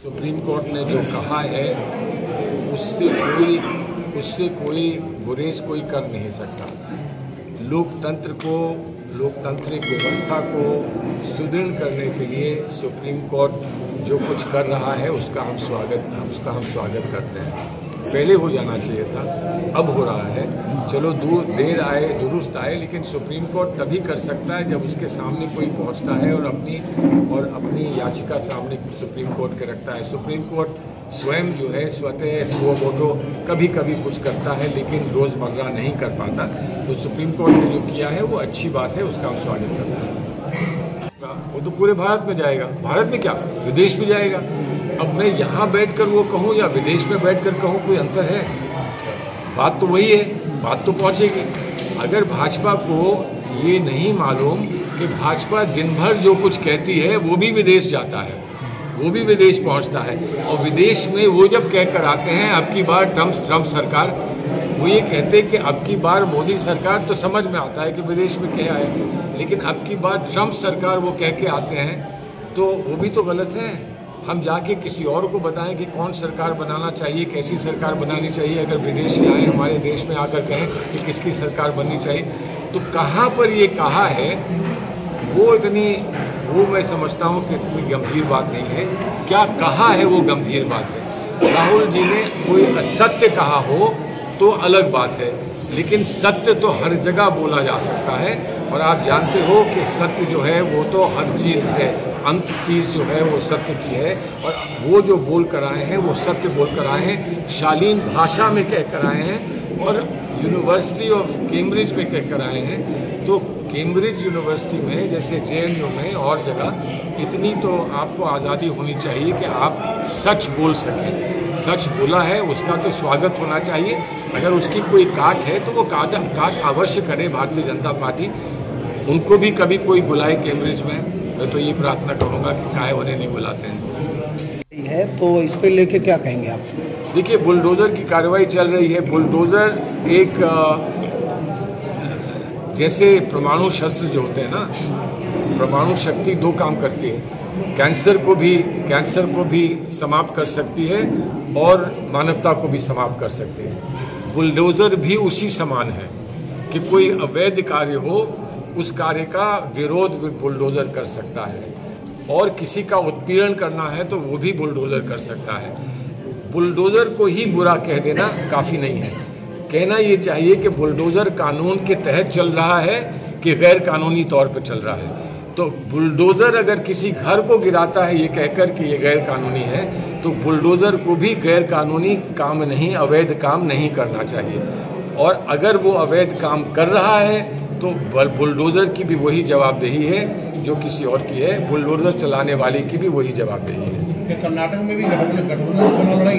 Supreme court ने जो कहा है उससे कोई गुरेज कोई कर नहीं सकता। लोकतांत्रिक व्यवस्था को सुदृढ़ करने के लिए सुप्रीम कोर्ट जो कुछ कर रहा है उसका हम स्वागत करते हैं। पहले हो जाना चाहिए था, अब हो रहा है। चलो देर आए दुरुस्त आए, लेकिन सुप्रीम कोर्ट तभी कर सकता है जब उसके सामने कोई पहुंचता है और अपनी याचिका सामने सुप्रीम कोर्ट के रखता है। सुप्रीम कोर्ट स्वयं जो है स्वतः स्वोटो कभी कभी कुछ करता है, लेकिन रोज़मर्रा नहीं कर पाता। तो सुप्रीम कोर्ट ने जो किया है वो अच्छी बात है, उसका हम स्वागत करते हैं। वो तो पूरे भारत में जाएगा, भारत में क्या विदेश में जाएगा। अब मैं यहाँ बैठकर वो कहूँ या विदेश में बैठकर कहूँ, कोई अंतर है? बात तो वही है, बात तो पहुँचेगी। अगर भाजपा को ये नहीं मालूम कि भाजपा दिन भर जो कुछ कहती है वो भी विदेश जाता है, वो भी विदेश पहुंचता है, और विदेश में वो जब कहकर आते हैं अब की बार ट्रम्प सरकार, वो ये कहते हैं कि अब की बार मोदी सरकार, तो समझ में आता है कि विदेश में कह आए, लेकिन अब की बार ट्रम्प सरकार वो कह के आते हैं, तो वो भी तो गलत है। हम जाके किसी और को बताएं कि कौन सरकार बनाना चाहिए, कैसी सरकार बनानी चाहिए। अगर विदेशी आए हमारे देश में आकर कहें कि किसकी सरकार बननी चाहिए, तो कहाँ पर ये कहा है वो मैं समझता हूँ कि इतनी गंभीर बात नहीं है। क्या कहा है वो गंभीर बात है। राहुल जी ने कोई असत्य कहा हो तो अलग बात है, लेकिन सत्य तो हर जगह बोला जा सकता है, और आप जानते हो कि सत्य जो है वो तो हर चीज़ है, अंत चीज़ जो है वो सत्य की है, और वो जो बोल कर आए हैं वो सत्य बोल कर आए हैं, शालीन भाषा में कह कर आए हैं, और यूनिवर्सिटी ऑफ कैम्ब्रिज में कह कर आए हैं। तो कैम्ब्रिज यूनिवर्सिटी में, जैसे JNU में और जगह, इतनी तो आपको आज़ादी होनी चाहिए कि आप सच बोल सकें। सच बोला है उसका तो स्वागत होना चाहिए। अगर उसकी कोई काट है तो वो काट अवश्य करे भारतीय जनता पार्टी। उनको भी कभी कोई बुलाए कैम्ब्रिज में, मैं तो ये प्रार्थना करूँगा कि काहे उन्हें नहीं बुलाते हैं। तो इस पर लेके क्या कहेंगे आप? देखिए, बुलडोज़र की कार्रवाई चल रही है। बुलडोज़र एक जैसे परमाणु शस्त्र जो होते हैं ना, परमाणु शक्ति दो काम करती है। कैंसर को भी समाप्त कर सकती है और मानवता को भी समाप्त कर सकती है। बुलडोज़र भी उसी समान है कि कोई अवैध कार्य हो, उस कार्य का विरोध बुलडोज़र कर सकता है, और किसी का उत्पीड़न करना है तो वो भी बुलडोज़र कर सकता है। बुलडोज़र को ही बुरा कह देना काफ़ी नहीं है। कहना ये चाहिए कि बुलडोज़र कानून के तहत चल रहा है कि गैर कानूनी तौर पर चल रहा है। तो बुलडोज़र अगर किसी घर को गिराता है ये कहकर कि ये गैर कानूनी है, तो बुलडोज़र को भी गैर कानूनी काम नहीं, अवैध काम नहीं करना चाहिए। और अगर वो अवैध काम कर रहा है तो बुलडोज़र की भी वही जवाबदेही है जो किसी और की है, बुलडोज़र चलाने वाले की भी वही जवाबदेही है। कर्नाटक में भी गठबंधन चुनाव लड़ाई